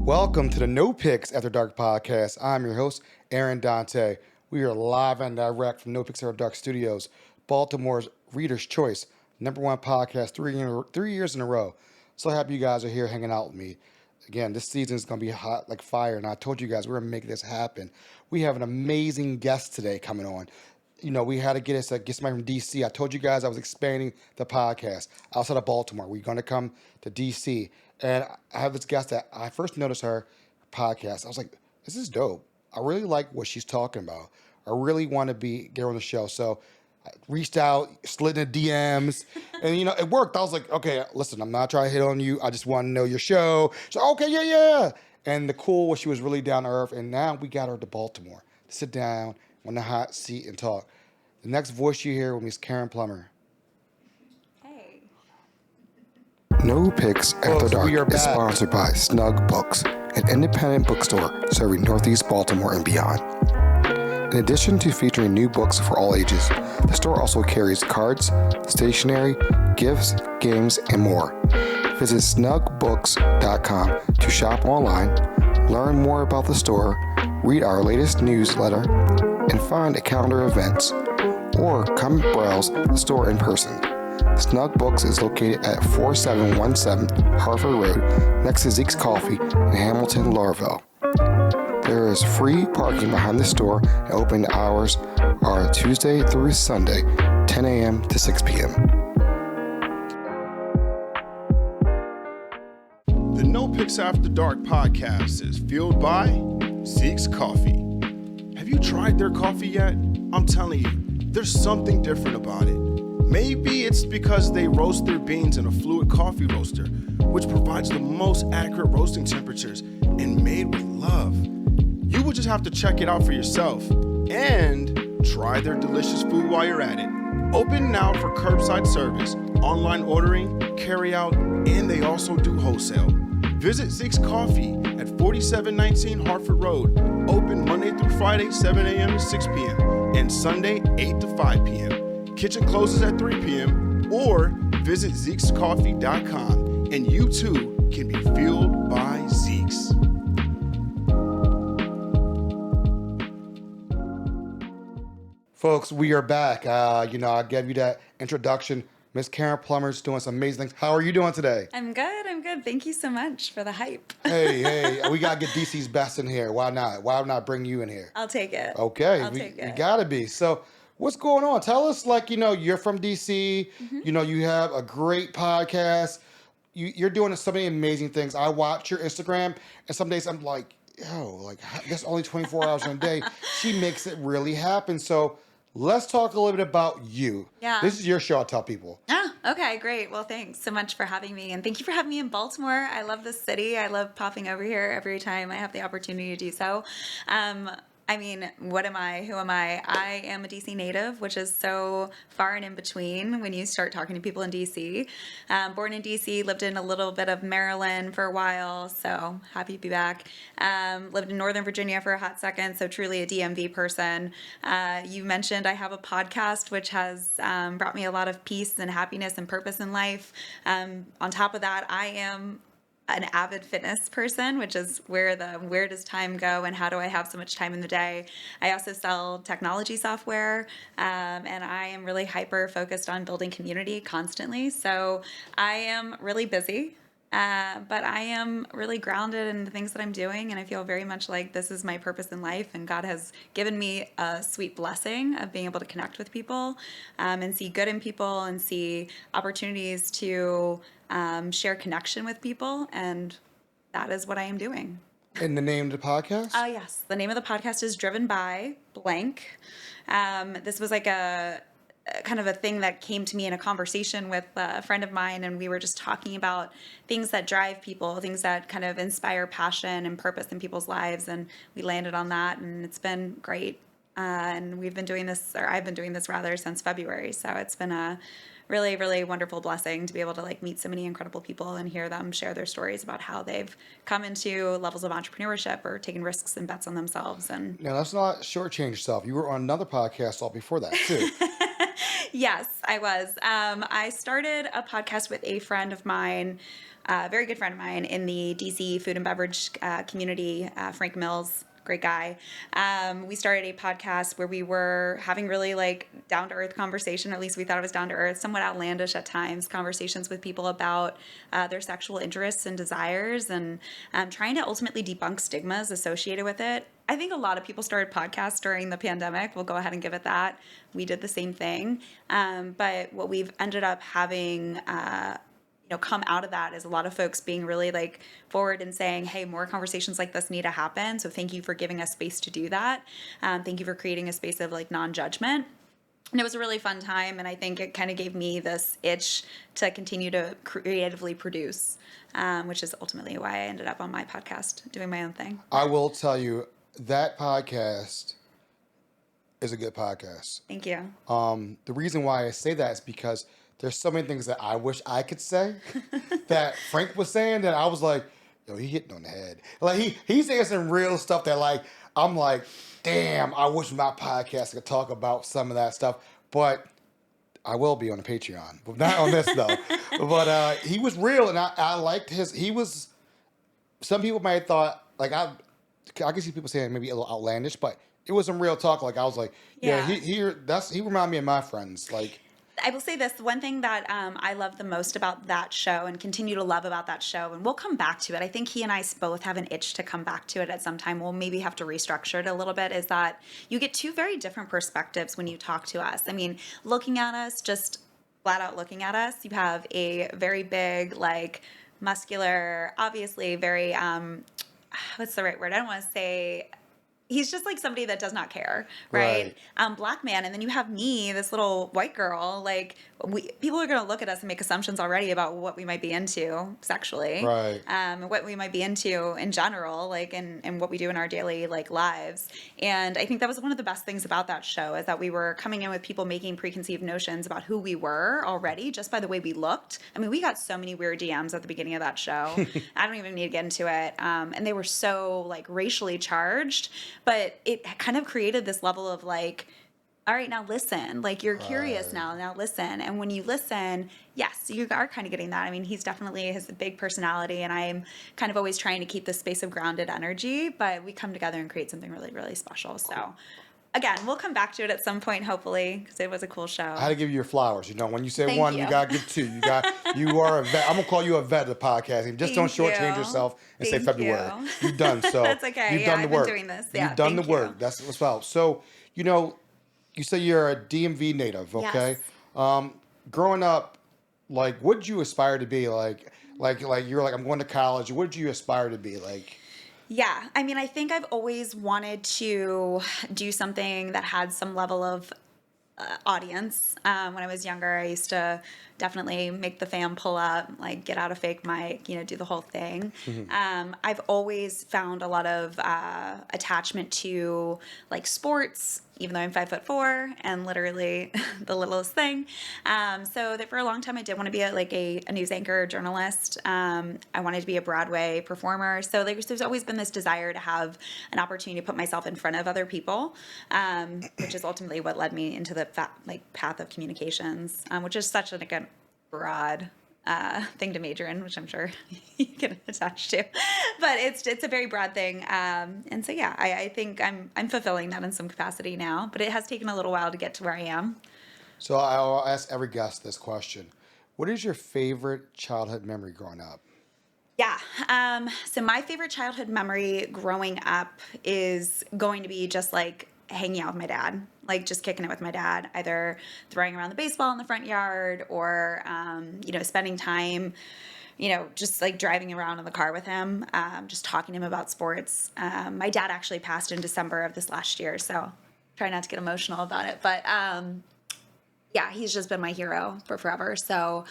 Welcome to the NoPixAfterDark podcast. I'm your host, Aaron Dante. We are live and direct from NoPixAfterDark Studios, Baltimore's Reader's Choice, #1 podcast, 3 years in a row. So happy you guys are here hanging out with me. Again, this season is going to be hot like fire, and I told you guys we're going to make this happen. We have an amazing guest today coming on. You know, we had to get somebody from D.C. I told you guys I was expanding the podcast outside of Baltimore. We're going to come to D.C., and I have this guest that I first noticed her podcast. I was like, this is dope. I really like what she's talking about. I really want to get her on the show. So I reached out, slid in the DMs, and, you know, it worked. I was like, okay, listen, I'm not trying to hit on you. I just want to know your show. So, okay, yeah. And the cool was she was really down to earth, and now we got her to Baltimore to sit down on the hot seat and talk. The next voice you hear will be Caren Plummer. Hey. NoPixAfterDark is sponsored by Snug Books, an independent bookstore serving Northeast Baltimore and beyond. In addition to featuring new books for all ages, the store also carries cards, stationery, gifts, games, and more. Visit snugbooks.com to shop online, learn more about the store, read our latest newsletter, and find a calendar of events, or come browse the store in person. Snug Books is located at 4717 Hartford Road, next to Zeke's Coffee in Hamilton, Laurelville. There is free parking behind the store, and open hours are Tuesday through Sunday, 10 a.m. to 6 p.m. The NoPixAfterDark podcast is fueled by Zeke's Coffee. Have you tried their coffee yet? I'm telling you, there's something different about it. Maybe it's because they roast their beans in a fluid coffee roaster, which provides the most accurate roasting temperatures and made with love. You will just have to check it out for yourself and try their delicious food while you're at it. Open now for curbside service, online ordering, carry out, and they also do wholesale. Visit Zeke's Coffee at 4719 Hartford Road. Open Monday through Friday, 7 a.m. to 6 p.m. and Sunday, 8 to 5 p.m. Kitchen closes at 3 p.m. or visit Zeke'sCoffee.com and you too can be fueled by Zeke's. Folks, we are back. I gave you that introduction. Miss Caren Plummer's doing some amazing things. How are you doing today? I'm good. Thank you so much for the hype. Hey, we got to get DC's best in here. Why not? Why not bring you in here? I'll take it. Okay. I'll take it. You got to be. So what's going on? Tell us, you're from DC. Mm-hmm. You have a great podcast. You're doing so many amazing things. I watch your Instagram, and some days I'm like, that's only 24 hours in a day. She makes it really happen. So let's talk a little bit about you. Yeah. This is your show, I'll tell people. Oh, okay, great. Well, thanks so much for having me. And thank you for having me in Baltimore. I love this city. I love popping over here every time I have the opportunity to do so. What am I? Who am I? I am a DC native, which is so far and in between when you start talking to people in DC. Born in DC, lived in a little bit of Maryland for a while, so happy to be back. Lived in Northern Virginia for a hot second, so truly a DMV person. You mentioned I have a podcast, which has brought me a lot of peace and happiness and purpose in life. On top of that, I am an avid fitness person, which is where does time go and how do I have so much time in the day. I also sell technology software, and I am really hyper focused on building community constantly. So I am really busy, but I am really grounded in the things that I'm doing, and I feel very much like this is my purpose in life, and God has given me a sweet blessing of being able to connect with people, and see good in people and see opportunities to share connection with people, and that is what I am doing. And the name of the podcast? Yes. The name of the podcast is Driven by Blank. This was like a kind of a thing that came to me in a conversation with a friend of mine, and we were just talking about things that drive people, things that kind of inspire passion and purpose in people's lives, and we landed on that, and it's been great. And I've been doing this rather since February, so it's been a really, really wonderful blessing to be able to meet so many incredible people and hear them share their stories about how they've come into levels of entrepreneurship or taken risks and bets on themselves. And now, let's not shortchange yourself. You were on another podcast all before that too. Yes, I was. I started a podcast with a friend of mine a very good friend of mine in the DC food and beverage community, Frank Mills. Great guy. We started a podcast where we were having really like down to earth conversation. At least we thought it was down to earth, somewhat outlandish at times, conversations with people about their sexual interests and desires, and trying to ultimately debunk stigmas associated with it. I think a lot of people started podcasts during the pandemic. We'll go ahead and give it that. We did the same thing. But what we've ended up having come out of that is a lot of folks being really like forward and saying, hey, more conversations like this need to happen. So thank you for giving us space to do that. Thank you for creating a space of like non-judgment. And it was a really fun time. And I think it kind of gave me this itch to continue to creatively produce, which is ultimately why I ended up on my podcast doing my own thing. I will tell you that podcast is a good podcast. Thank you. The reason why I say that is because there's so many things that I wish I could say that Frank was saying that I was like, yo, he hitting on the head. Like he's saying some real stuff that like, I'm like, damn, I wish my podcast could talk about some of that stuff. But I will be on the Patreon, but not on this though. But he was real, and I liked some people might have thought, like I can see people saying maybe a little outlandish, but it was some real talk. Like I was like, yeah. he reminded me of my friends. Like, I will say this, the one thing that I love the most about that show and continue to love about that show, and we'll come back to it, I think he and I both have an itch to come back to it at some time. We'll maybe have to restructure it a little bit, is that you get two very different perspectives when you talk to us. I mean, looking at us, just flat out looking at us, you have a very big, like, muscular, obviously very, what's the right word? I don't want to say... He's just like somebody that does not care, right? Black man. And then you have me, this little white girl. Like, people are going to look at us and make assumptions already about what we might be into sexually. Right. What we might be into in general, like, and what we do in our daily, like, lives. And I think that was one of the best things about that show, is that we were coming in with people making preconceived notions about who we were already, just by the way we looked. I mean, we got so many weird DMs at the beginning of that show. I don't even need to get into it. And they were so, like, racially charged. But it kind of created this level of like, all right, now listen. Like, you're curious now listen. And when you listen, yes, you are kind of getting that. I mean, he's definitely has a big personality, and I'm kind of always trying to keep this space of grounded energy, but we come together and create something really, really special. So again, we'll come back to it at some point, hopefully, because it was a cool show. I had to give you your flowers. You know, when you say Thank one, you. you got to give two. You are a vet. I'm going to call you a vet of the podcasting. Just don't shortchange yourself and say February. You've done so. That's okay. You've done the work. I've been doing this. Yeah, You've done the thank work. you. That's what's well. So, you know, you say you're a DMV native, okay? Yes. Growing up, like, what did you aspire to be? Like you're like, I'm going to college. What did you aspire to be? Like... Yeah, I mean, I think I've always wanted to do something that had some level of audience. When I was younger, I used to definitely make the fam pull up, like get out a fake mic, do the whole thing. Mm-hmm. I've always found a lot of attachment to like sports, even though I'm 5'4" and literally the littlest thing. So that for a long time I did want to be a news anchor, journalist. I wanted to be a Broadway performer. So there's always been this desire to have an opportunity to put myself in front of other people, which is ultimately what led me into the path of communications, which is such a broad thing to major in, which I'm sure you can attach to, but it's a very broad thing. And so, yeah, I think I'm fulfilling that in some capacity now, but it has taken a little while to get to where I am. So I'll ask every guest this question. What is your favorite childhood memory growing up? Yeah. So my favorite childhood memory growing up is going to be just like hanging out with my dad, like just kicking it with my dad, either throwing around the baseball in the front yard or, spending time, just like driving around in the car with him, just talking to him about sports. My dad actually passed in December of this last year, so try not to get emotional about it. But yeah, he's just been my hero for forever. So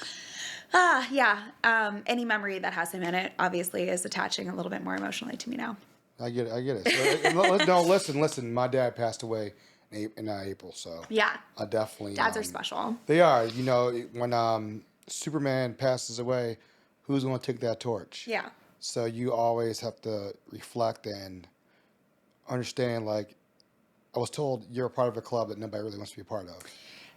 any memory that has him in it obviously is attaching a little bit more emotionally to me now. I get it. So, no, listen. My dad passed away in April, so yeah, I definitely. Dads are special. They are. When Superman passes away, who's going to take that torch? Yeah. So you always have to reflect and understand. Like, I was told, you're a part of a club that nobody really wants to be a part of.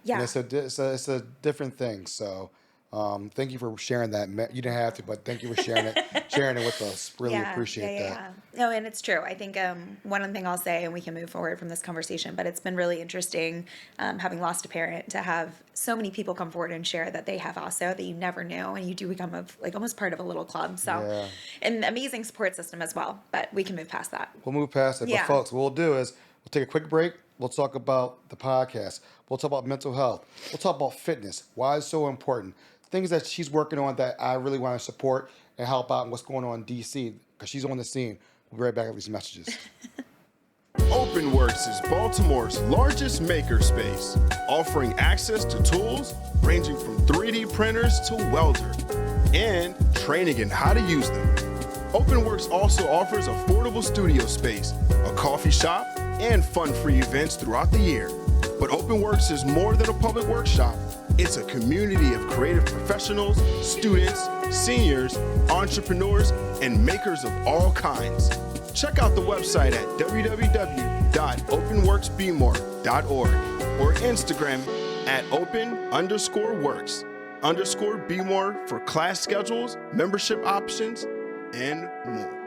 Yeah. And it's a different thing. So Thank you for sharing that. You didn't have to, but thank you for sharing it with us. Really appreciate that. No, and it's true. I think one thing I'll say, and we can move forward from this conversation, but it's been really interesting having lost a parent to have so many people come forward and share that they have also that you never knew, and you do become almost part of a little club. So, an amazing support system as well. But we can move past that. We'll move past it. Yeah. But folks, what we'll do is we'll take a quick break. We'll talk about the podcast. We'll talk about mental health. We'll talk about fitness. Why it's so important. Things that she's working on that I really want to support and help out in what's going on in DC because she's on the scene. We'll be right back with these messages. OpenWorks is Baltimore's largest makerspace, offering access to tools ranging from 3D printers to welder and training in how to use them. OpenWorks also offers affordable studio space, a coffee shop, and fun-free events throughout the year. But OpenWorks is more than a public workshop. It's a community of creative professionals, students, seniors, entrepreneurs, and makers of all kinds. Check out the website at www.openworksbmore.org or Instagram at open_works_bmore for class schedules, membership options, and more.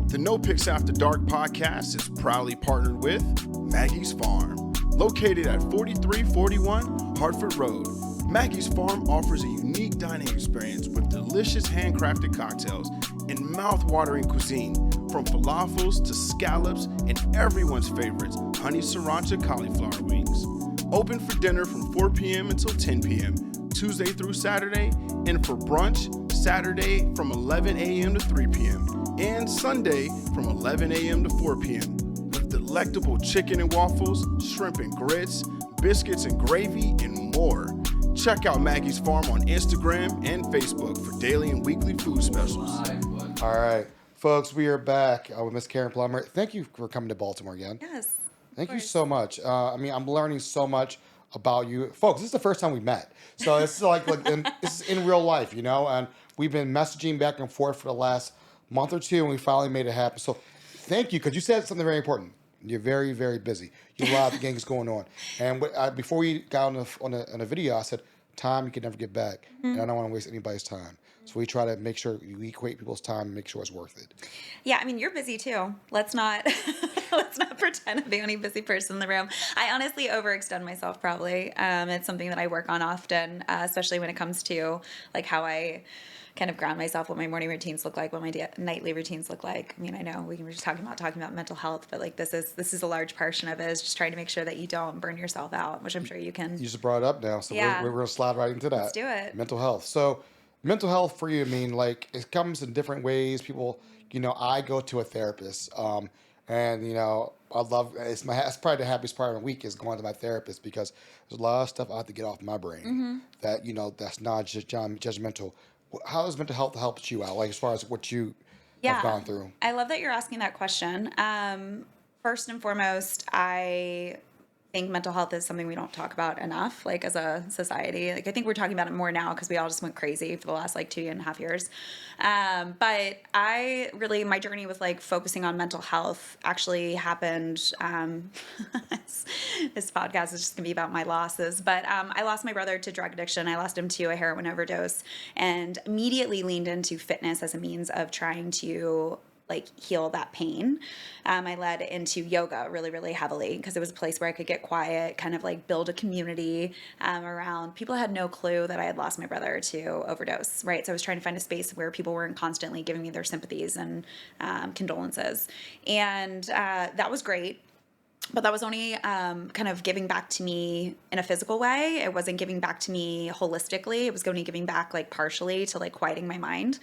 The NoPixAfterDark podcast is proudly partnered with Maggie's Farm. Located at 4341 Hartford Road, Maggie's Farm offers a unique dining experience with delicious handcrafted cocktails and mouth-watering cuisine, from falafels to scallops and everyone's favorites, honey sriracha cauliflower wings. Open for dinner from 4 p.m. until 10 p.m., Tuesday through Saturday, and for brunch, Saturday from 11 a.m. to 3 p.m., and Sunday from 11 a.m. to 4 p.m. Delectable chicken and waffles, shrimp and grits, biscuits and gravy, and more. Check out Maggie's Farm on Instagram and Facebook for daily and weekly food specials. All right, folks, we are back with Miss Caren Plummer. Thank you for coming to Baltimore again. Yes. Thank you so much. I'm learning so much about you. Folks, this is the first time we met. So it's this is in real life, and we've been messaging back and forth for the last month or two, and we finally made it happen. So thank you, because you said something very important. You're very, very busy. You have a lot of things going on. And before we got on a video, I said, time you can never get back. And I don't want to waste anybody's time. So we try to make sure we equate people's time and make sure it's worth it. Yeah, you're busy too. Let's not pretend to be the only busy person in the room. I honestly overextend myself probably. It's something that I work on often, especially when it comes to how I kind of ground myself, what my morning routines look like, what my nightly routines look like. I know we were just talking about mental health, but this is a large portion of it, is just trying to make sure that you don't burn yourself out, which I'm sure you can. You just brought it up now, so we're going to slide right into that. Let's do it. Mental health. So mental health for you, it comes in different ways. People, I go to a therapist, and I love it's probably the happiest part of the week is going to my therapist, because there's a lot of stuff I have to get off my brain that that's not just judgmental. How does mental health help you out, as far as what you have gone through? I love that you're asking that question. First and foremost, I think mental health is something we don't talk about enough, as a society. I think we're talking about it more now because we all just went crazy for the last 2.5 years. But my journey with focusing on mental health actually happened. This podcast is just gonna be about my losses, but I lost my brother to drug addiction. I lost him to a heroin overdose, and immediately leaned into fitness as a means of trying to heal that pain. I led into yoga really, really heavily because it was a place where I could get quiet, kind of build a community around. People had no clue that I had lost my brother to overdose, right? So I was trying to find a space where people weren't constantly giving me their sympathies and condolences. And that was great. But that was only kind of giving back to me in a physical way. It wasn't giving back to me holistically. It was only giving back partially to quieting my mind.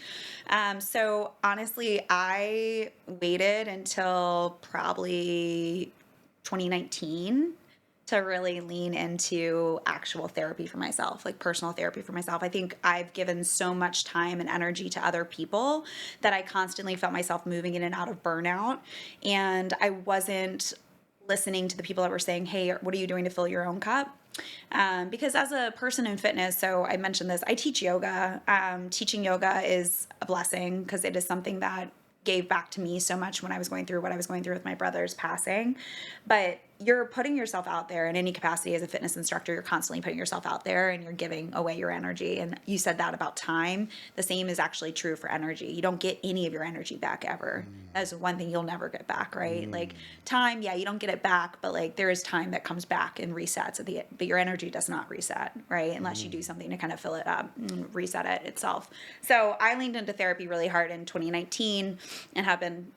So honestly, I waited until probably 2019 to really lean into actual therapy for myself, personal therapy for myself. I think I've given so much time and energy to other people that I constantly felt myself moving in and out of burnout. And I wasn't listening to the people that were saying, hey, what are you doing to fill your own cup? Because as a person in fitness, so I mentioned this, I teach yoga. Teaching yoga is a blessing because it is something that gave back to me so much when I was going through what I was going through with my brother's passing. But you're putting yourself out there in any capacity as a fitness instructor. You're constantly putting yourself out there and you're giving away your energy. And you said that about time. The same is actually true for energy. You don't get any of your energy back ever. That's one thing you'll never get back, right? Like time, yeah, you don't get it back, but like there is time that comes back and resets but your energy does not reset, right? Unless you do something to kind of fill it up and reset it itself. So I leaned into therapy really hard in 2019 and have been,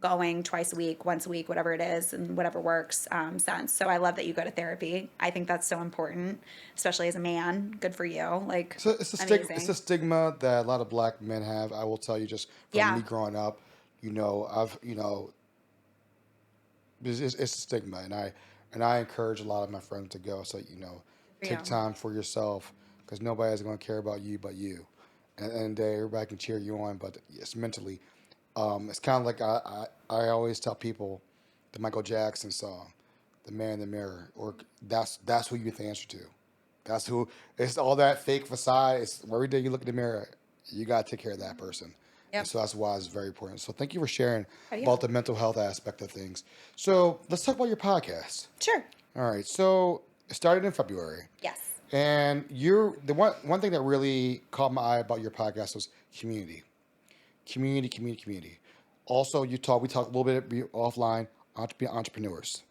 going twice a week, once a week, whatever it is, and whatever works since. So I love that you go to therapy. I think that's so important, especially as a man. Good for you. Like, So it's a stigma that a lot of black men have. I will tell you, just from me growing up, it's a stigma, and I encourage a lot of my friends to go. So take time for yourself, because nobody's going to care about you but you. And everybody can cheer you on, but it's mentally. It's kind of like I always tell people the Michael Jackson song, "The Man in the Mirror," or that's who you answer to. That's who. It's all that fake facade. It's every day you look in the mirror, you gotta take care of that person. Yep. And so that's why it's very important. So thank you for sharing about the mental health aspect of things. So let's talk about your podcast. Sure. All right. So it started in February. Yes. And the one thing that really caught my eye about your podcast was community. Community. Also, we talked a little bit offline, entrepreneurs.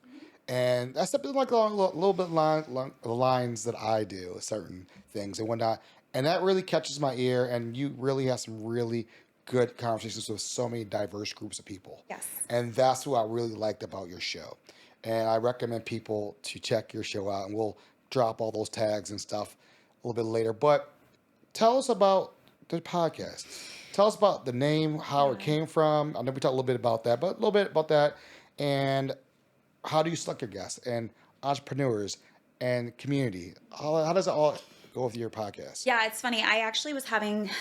And that's something like a little bit along the lines that I do, certain things and whatnot. And that really catches my ear. And you really have some really good conversations with so many diverse groups of people. Yes. And that's what I really liked about your show. And I recommend people to check your show out. And we'll drop all those tags and stuff a little bit later. But tell us about the podcast. Tell us about the name, how it came from. I know we talked a little bit about that, but a little bit about that. And how do you select your guests and entrepreneurs and community? How does it all go with your podcast? Yeah, it's funny. I actually was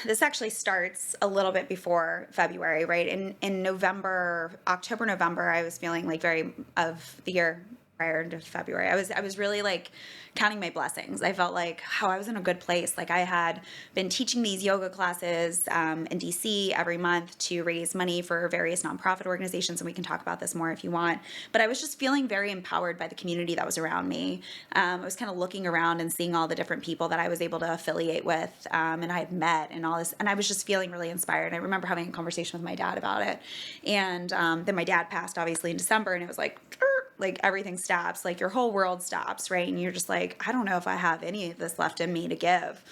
this actually starts a little bit before February, right? In October, November, I was feeling like very of the year prior to February. I was really like counting my blessings. I felt like I was in a good place. Like I had been teaching these yoga classes in DC every month to raise money for various nonprofit organizations, and we can talk about this more if you want. But I was just feeling very empowered by the community that was around me. I was kind of looking around and seeing all the different people that I was able to affiliate with, and I had met and all this, and I was just feeling really inspired. I remember having a conversation with my dad about it, and then my dad passed obviously in December, and it was like everything stops, like your whole world stops, right? And you're just like, I don't know if I have any of this left in me to give.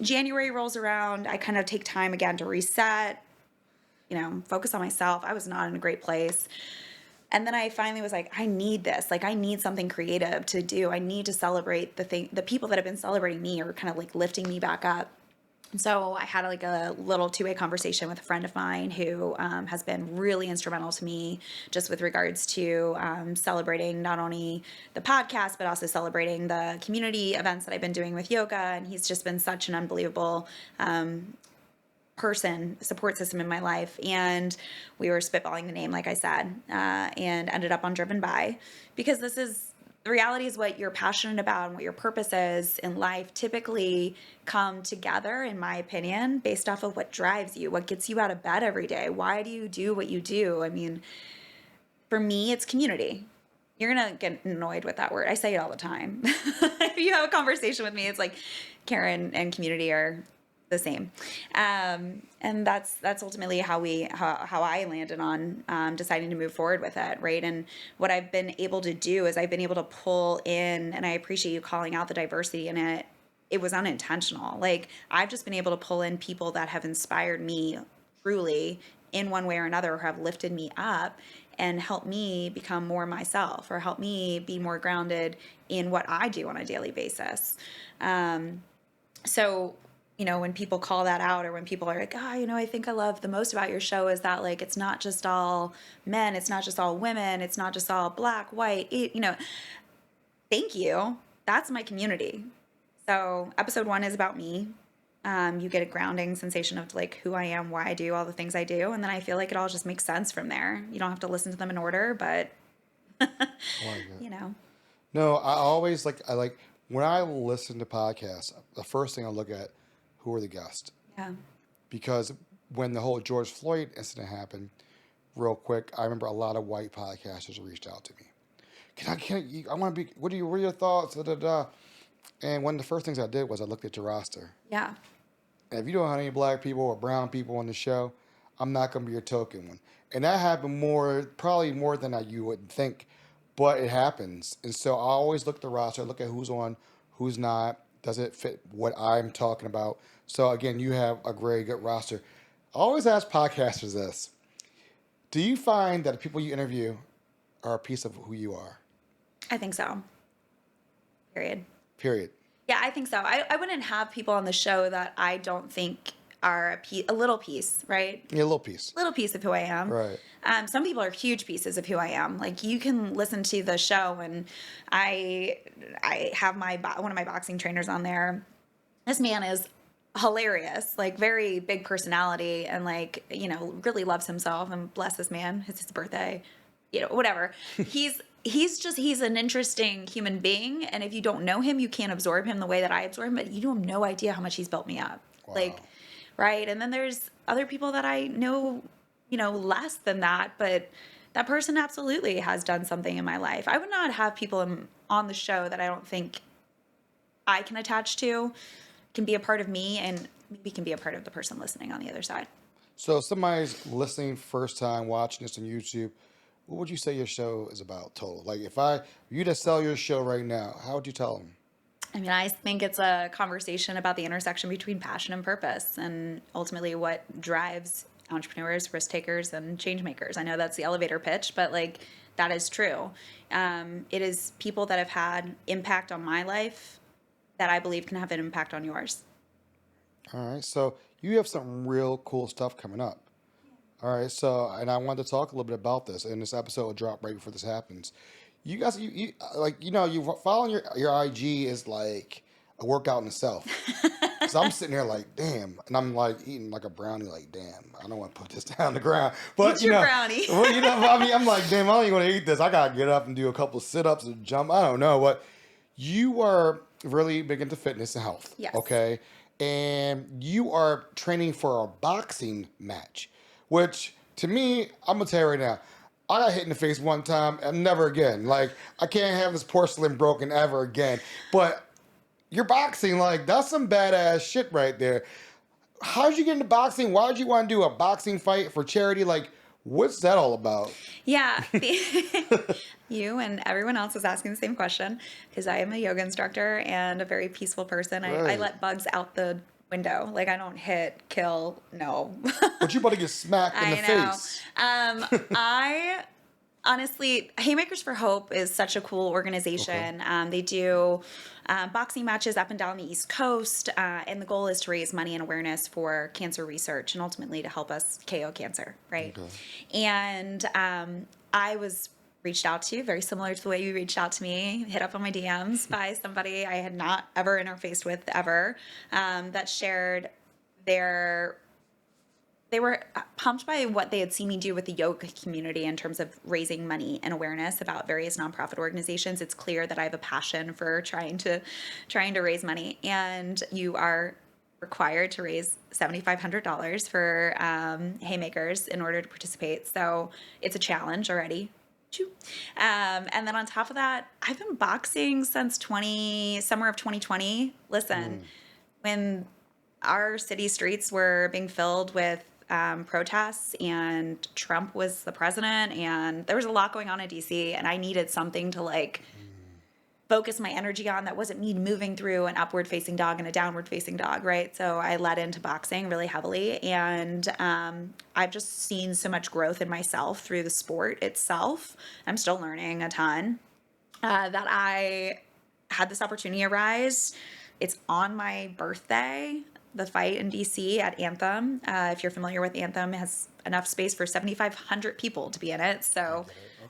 January rolls around. I kind of take time again to reset, focus on myself. I was not in a great place. And then I finally was like, I need this. Like, I need something creative to do. I need to celebrate the people that have been celebrating me or kind of like lifting me back up. And so I had like a little two-way conversation with a friend of mine who has been really instrumental to me just with regards to celebrating not only the podcast, but also celebrating the community events that I've been doing with yoga. And he's just been such an unbelievable support system in my life. And we were spitballing the name, like I said, and ended up on Driven By, because the reality is what you're passionate about and what your purpose is in life typically come together, in my opinion, based off of what drives you, what gets you out of bed every day. Why do you do what you do? I mean, for me, it's community. You're going to get annoyed with that word. I say it all the time. If you have a conversation with me, it's like Caren and community are the same. And that's ultimately how I landed on deciding to move forward with it, right? And what I've been able to do is I've been able to pull in, and I appreciate you calling out the diversity in it. It was unintentional. Like, I've just been able to pull in people that have inspired me truly in one way or another, or have lifted me up and helped me become more myself, or help me be more grounded in what I do on a daily basis. So when people call that out, or when people are like, I think I love the most about your show is that, like, it's not just all men, it's not just all women, it's not just all black, white, thank you. That's my community. So episode 1 is about me. You get a grounding sensation of like who I am, why I do all the things I do. And then I feel like it all just makes sense from there. You don't have to listen to them in order, but No, I like when I listen to podcasts, the first thing I look at, who are the guests? Yeah. Because when the whole George Floyd incident happened, real quick. I remember a lot of white podcasters reached out to me. I want to be, what are your thoughts? Da, da, da. And one of the first things I did was I looked at your roster. Yeah. And if you don't have any black people or brown people on the show, I'm not going to be your token one. And that happened probably more than you would think, but it happens. And so I always look at the roster, look at who's on, who's not. Does it fit what I'm talking about? So again, you have a very good roster. I always ask podcasters this. Do you find that the people you interview are a piece of who you are? I think so. Period. Period. Yeah, I think so. I wouldn't have people on the show that I don't think are a little piece, right? Yeah, a little piece. Little piece of who I am. Right. Some people are huge pieces of who I am. Like, you can listen to the show, and I have one of my boxing trainers on there. This man is hilarious, like very big personality, and like, really loves himself, and bless this man, it's his birthday, whatever. He's an interesting human being, and if you don't know him, you can't absorb him the way that I absorb him, but you have no idea how much he's built me up. Wow. Like, right? And then there's other people that I know, less than that, but that person absolutely has done something in my life. I would not have people on the show that I don't think I can attach to, can be a part of me, and maybe can be a part of the person listening on the other side. So if somebody's listening first time, watching this on YouTube, what would you say your show is about total? Like, if you to sell your show right now, how would you tell them? I mean, I think it's a conversation about the intersection between passion and purpose, and ultimately what drives entrepreneurs, risk takers, and change makers. I know that's the elevator pitch, but like, that is true. It is people that have had impact on my life that I believe can have an impact on yours. All right. So you have some real cool stuff coming up. All right. So, and I wanted to talk a little bit about this, and this episode will drop right before this happens. You guys, you following your IG is like a workout in itself. So I'm sitting there like, damn, and I'm like eating like a brownie, like, damn, I don't want to put this down on the ground. But Eat your brownie. Well, I mean, I'm like, damn, I don't even want to eat this. I gotta get up and do a couple sit-ups and jump. I don't know, but you are really big into fitness and health. Yes. Okay, and you are training for a boxing match, which to me, I'm gonna tell you right now, I got hit in the face one time and never again. Like, I can't have this porcelain broken ever again. But you're boxing, like, that's some badass shit right there. How'd you get into boxing? Why'd you want to do a boxing fight for charity? Like, what's that all about? Yeah. You and everyone else is asking the same question, because I am a yoga instructor and a very peaceful person. I Right. let bugs out the window. Like, I don't hit, kill, no. But you about to get smacked in the face. I honestly, Haymakers for Hope is such a cool organization. Okay. They do boxing matches up and down the East Coast, and the goal is to raise money and awareness for cancer research and ultimately to help us KO cancer, right? Okay. And I was reached out to, very similar to the way you reached out to me, hit up on my DMs by somebody I had not ever interfaced with ever, that shared they were pumped by what they had seen me do with the yoga community in terms of raising money and awareness about various nonprofit organizations. It's clear that I have a passion for trying to raise money, and you are required to raise $7,500 for Haymakers in order to participate. So it's a challenge already. And then on top of that, I've been boxing since summer of 2020. Listen, when our city streets were being filled with protests and Trump was the president and there was a lot going on in DC, and I needed something to like focus my energy on that wasn't me moving through an upward facing dog and a downward facing dog, right? So I led into boxing really heavily, and I've just seen so much growth in myself through the sport itself. I'm still learning a ton, that I had this opportunity arise. It's on my birthday. The fight in DC at Anthem. If you're familiar with Anthem, it has enough space for 7,500 people to be in it. So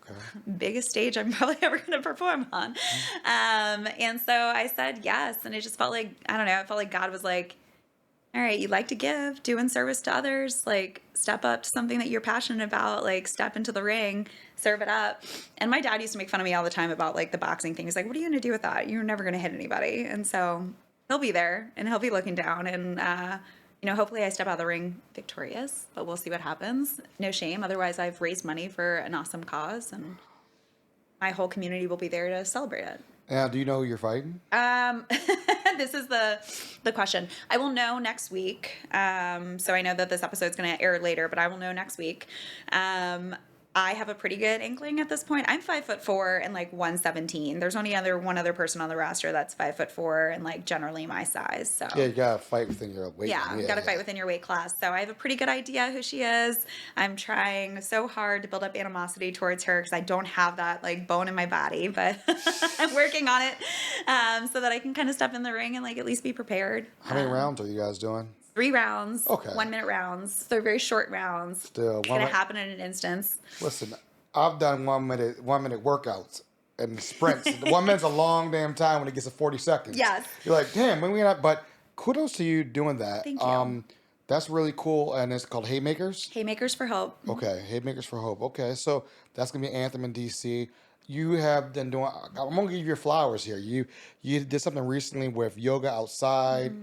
Okay. biggest stage I'm probably ever going to perform on. And so I said yes. And it just felt like, I don't know, it felt like God was like, all right, you like to give, doing service to others, like step up to something that you're passionate about, like step into the ring, serve it up. And my dad used to make fun of me all the time about like the boxing thing. He's like, what are you going to do with that? You're never going to hit anybody. And so he'll be there and he'll be looking down, and hopefully I step out of the ring victorious, but we'll see what happens. No shame. Otherwise, I've raised money for an awesome cause, and my whole community will be there to celebrate it. Now, do you know who you're fighting? This is the question. I will know next week. So I know that this episode's going to air later, but I will know next week. I have a pretty good inkling at this point. I'm 5'4" and like 117. There's only one other person on the roster that's 5'4" and like generally my size. So Yeah, you gotta fight within your weight. yeah, you got to fight within your weight class. So I have a pretty good idea who she is. I'm trying so hard to build up animosity towards her because I don't have that like bone in my body, but I'm working on it so that I can kind of step in the ring and like at least be prepared. How many rounds are you guys doing? 3 rounds. Okay. 1 minute rounds. They're very short rounds. Still, It's going to happen in an instance. Listen, I've done 1 minute workouts and sprints. 1 minute's a long damn time when it gets to 40 seconds. Yes. You're like, damn, when we not, but kudos to you doing that. Thank you. That's really cool, and it's called Haymakers. Haymakers for Hope. Okay, Haymakers for Hope. Okay, so that's gonna be an anthem in DC. You have been doing. I'm gonna give you your flowers here. You did something recently with yoga outside.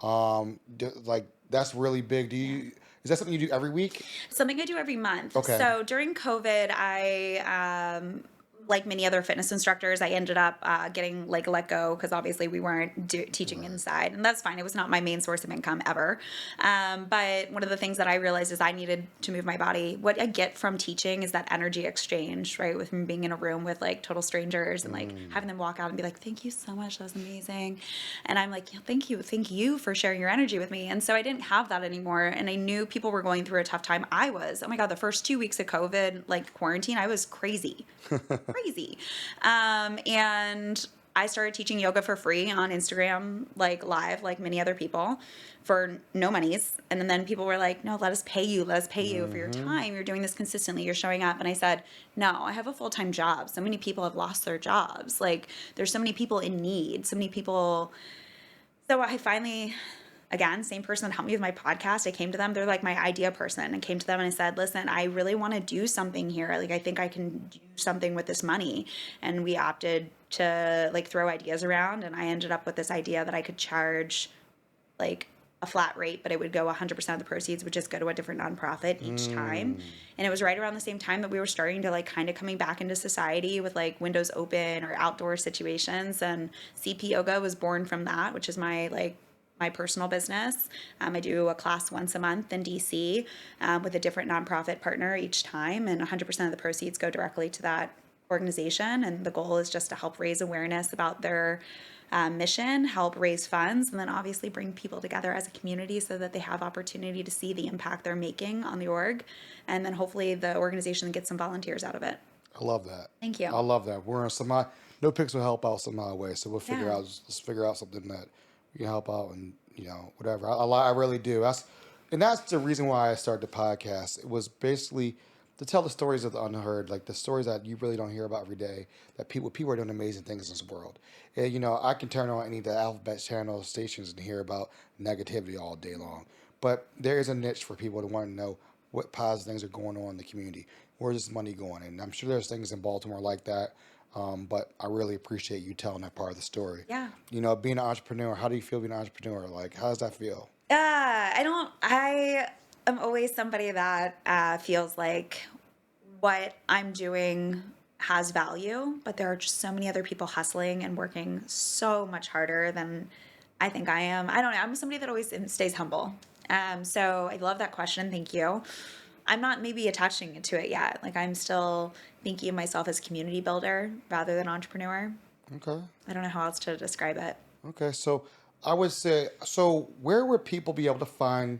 Like that's really big. Is that something you do every week? Something I do every month. Okay. So during COVID, I, like many other fitness instructors, I ended up getting like let go because obviously we weren't teaching inside, and that's fine. It was not my main source of income ever. But one of the things that I realized is I needed to move my body. What I get from teaching is that energy exchange, right? With me being in a room with like total strangers and like having them walk out and be like, "Thank you so much, that was amazing," and I'm like, yeah, "Thank you for sharing your energy with me." And so I didn't have that anymore, and I knew people were going through a tough time. I was. Oh my God, the first 2 weeks of COVID, like quarantine, I was crazy. And I started teaching yoga for free on Instagram, like live, like many other people, for no monies. And then people were like, "No, let us pay you for your time. You're doing this consistently. You're showing up." And I said, "No, I have a full-time job. So many people have lost their jobs. Like there's so many people in need, so many people." So I finally, again, same person that helped me with my podcast, I came to them. They're like my idea person. I came to them and I said, "Listen, I really want to do something here. Like, I think I can do something with this money." And we opted to like throw ideas around. And I ended up with this idea that I could charge like a flat rate, but it would go 100% of the proceeds would just go to a different nonprofit each time. And it was right around the same time that we were starting to like kind of coming back into society with like windows open or outdoor situations. And CP Yoga was born from that, which is my personal business. I do a class once a month in DC with a different nonprofit partner each time, and 100% of the proceeds go directly to that organization. And the goal is just to help raise awareness about their mission, help raise funds, and then obviously bring people together as a community so that they have opportunity to see the impact they're making on the org, and then hopefully the organization gets some volunteers out of it. I love that. Thank you. I love that. We're in some NoPix will help out some other way, so we'll figure Yeah. out. Let's figure out something that we can help out, and whatever. I really do. That's the reason why I started the podcast. It was basically to tell the stories of the unheard, like the stories that you really don't hear about every day. That people are doing amazing things in this world. And, I can turn on any of the alphabet channel stations and hear about negativity all day long. But there is a niche for people to want to know what positive things are going on in the community. Where's this money going? And I'm sure there's things in Baltimore like that. But I really appreciate you telling that part of the story. Yeah. Being an entrepreneur, how do you feel being an entrepreneur? Like, how does that feel? I am always somebody that feels like what I'm doing has value, but there are just so many other people hustling and working so much harder than I think I am. I don't know. I'm somebody that always stays humble. So I love that question. Thank you. I'm not maybe attaching to it yet. Like I'm still thinking of myself as community builder rather than entrepreneur. Okay. I don't know how else to describe it. Okay. So I would say, where would people be able to find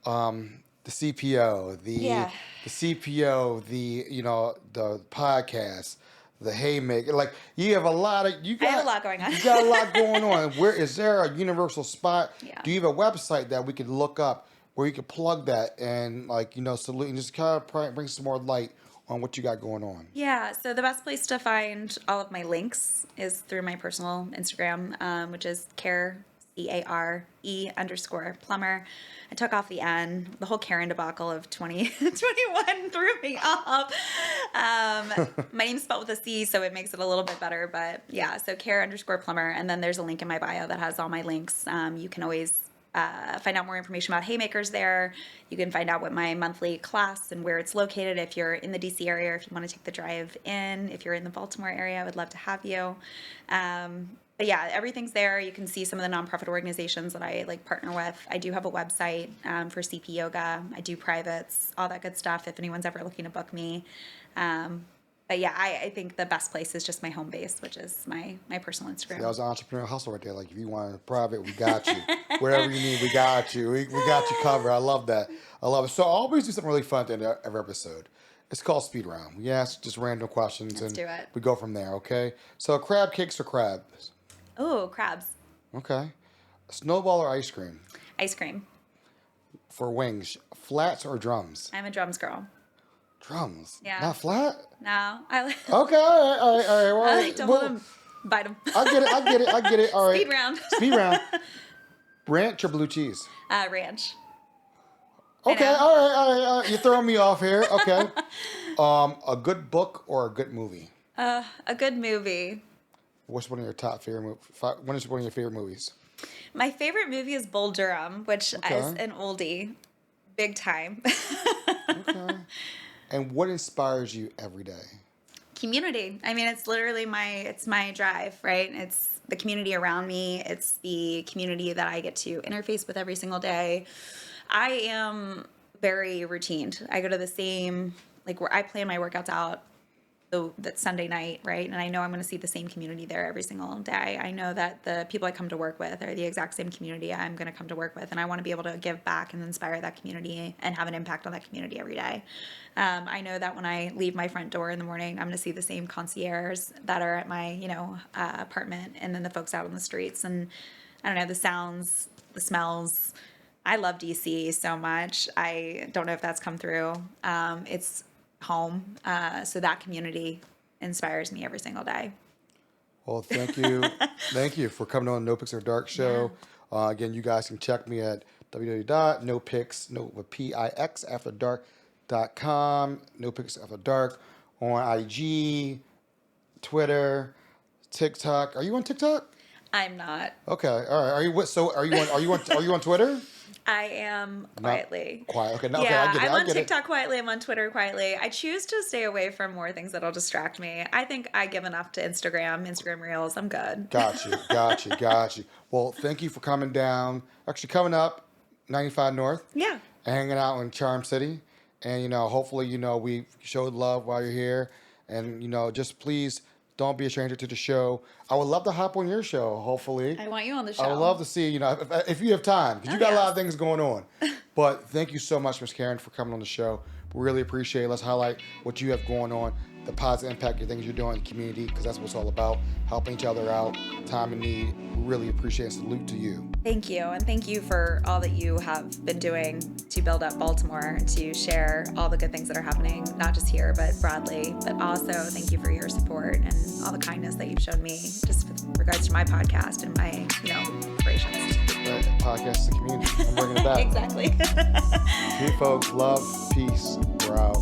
the CPO, the CPO, the podcast, the Haymaker? Like you have a lot of I have a lot going on. You got a lot going on. Where is there a universal spot? Yeah. Do you have a website that we could look up where you could plug that and salute and just kind of bring some more light on what you got going on? Yeah, so the best place to find all of my links is through my personal Instagram, which is Care, CARE_Plummer. I took off the N. The whole Caren debacle of 2021 threw me off. My name's spelled with a C, so it makes it a little bit better. But yeah, so Care_Plummer. And then there's a link in my bio that has all my links. You can always find out more information about Haymakers there. You can find out what my monthly class and where it's located if you're in the DC area, or if you want to take the drive in. If you're in the Baltimore area, I would love to have you. But yeah, everything's there. You can see some of the nonprofit organizations that I partner with. I do have a website for CP Yoga. I do privates, all that good stuff if anyone's ever looking to book me. But yeah, I think the best place is just my home base, which is my personal Instagram. That was an entrepreneurial hustle right there. Like, if you want a private, we got you. Whatever you need, we got you. We got you covered. I love that. I love it. So I always do something really fun at the end of every episode. It's called Speed Round. We ask just random questions. Let's do it. We go from there, okay? So crab cakes or crabs? Oh, crabs. Okay. Snowball or ice cream? Ice cream. For wings, flats or drums? I'm a drums girl. Drums? Yeah. Not flat? No. Okay, all right. Well, I like to hold them, bite them. I get it. All right. Speed round. Speed round. Ranch or blue cheese? Ranch. Okay, all right. You're throwing me off here. Okay. A good book or a good movie? A good movie. What's one of your top favorite What is one of your favorite movies? My favorite movie is Bull Durham, which Okay. is an oldie, big time. Okay. And what inspires you every day? Community. I mean, it's literally my drive, right? It's the community around me. It's the community that I get to interface with every single day. I am very routined. I go to the same, where I plan my workouts out that Sunday night, right? And I know I'm going to see the same community there every single day. I know that the people I come to work with are the exact same community I'm going to come to work with, and I want to be able to give back and inspire that community and have an impact on that community every day. I know that when I leave my front door in the morning, I'm going to see the same concierges that are at my, apartment, and then the folks out on the streets, and I don't know, the sounds, the smells. I love DC so much. I don't know if that's come through. It's home. So that community inspires me every single day. Well, thank you. Thank you for coming on the NoPixAfterDark show. Yeah. Again, you guys can check me at www.nopixafterdark.com, NoPixAfterDark on IG, Twitter, TikTok. Are you on TikTok? I'm not. Okay. All right. Are you on Twitter? I am quietly. Quiet. Okay. No, Yeah, okay, I'm on TikTok quietly. I'm on Twitter quietly. I choose to stay away from more things that'll distract me. I think I give enough to Instagram Reels. I'm good. Got you. Well, thank you for coming down. Actually, coming up 95 North. Yeah. And hanging out in Charm City. And, hopefully, we showed love while you're here. And, just please don't be a stranger to the show. I would love to hop on your show, hopefully. I want you on the show. I would love to see, if you have time, because you got a lot of things going on. But thank you so much, Ms. Caren, for coming on the show. We really appreciate it. Let's highlight what you have going on, the positive impact, the things you're doing in the community, because that's what it's all about, helping each other out, time of need. We really appreciate it. Salute to you. Thank you. And thank you for all that you have been doing to build up Baltimore, to share all the good things that are happening, not just here, but broadly. But also thank you for your support and all the kindness that you've shown me just with regards to my podcast and my, operations. Right, podcast is the community. I'm bringing it back. Exactly. Hey, folks. Love, peace. We're out.